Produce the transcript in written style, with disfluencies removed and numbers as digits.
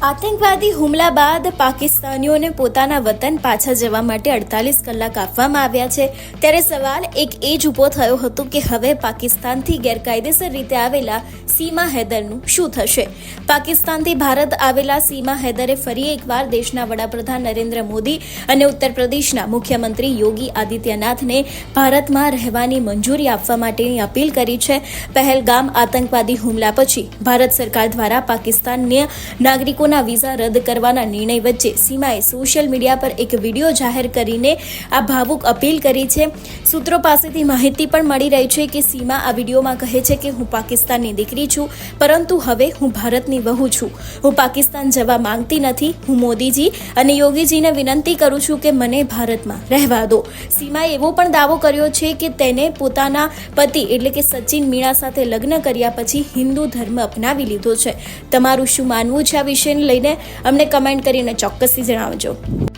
આતંકવાદી હુમલા બાદ પાકિસ્તાનીઓને પોતાના વતન પાછા જવા માટે 48 કલાક આપવામાં આવ્યા છે। ત્યારે સવાલ એક એ જ ઊભો થયો હતો કે હવે પાકિસ્તાનથી ગેરકાયદેસર રીતે આવેલા સીમા હૈદરનું શું થશે। પાકિસ્તાનથી ભારત આવેલા સીમા હૈદરે ફરી એકવાર દેશના વડાપ્રધાન નરેન્દ્ર મોદી અને ઉત્તર પ્રદેશના મુખ્યમંત્રી યોગી આદિત્યનાથને ભારતમાં રહેવાની મંજૂરી આપવા માટેની અપીલ કરી છે। પહેલગામ આતંકવાદી હુમલા પછી ભારત સરકાર દ્વારા પાકિસ્તાનના નાગરિકોના વિઝા રદ કરવાના નિર્ણય વચ્ચે સીમાએ સોશિયલ મીડિયા પર એક વિડીયો જાહેર કરીને આ ભાવુક અપીલ કરી છે। સૂત્રો પાસેથી માહિતી પણ મળી રહી છે કે સીમા આ વિડીયોમાં કહે છે કે હું પાકિસ્તાનની દીકરી છું, પરંતુ હવે હું ભારતની વહુ છું। હું પાકિસ્તાન જવા માંગતી નથી। હું મોદીજી અને યોગીજીને વિનંતી કરું છું કે મને ભારતમાં રહેવા દો। સીમાએ એવો પણ દાવો કર્યો છે કે તેને પોતાના પતિ એટલે કે સચિન મીણા સાથે લગ્ન કર્યા પછી હિન્દુ ધર્મ અપનાવી લીધો છે। તમારું શું માનવું છે આ વિષયને લઈને અમને કમેન્ટ કરીને ચોક્કસથી જણાવજો।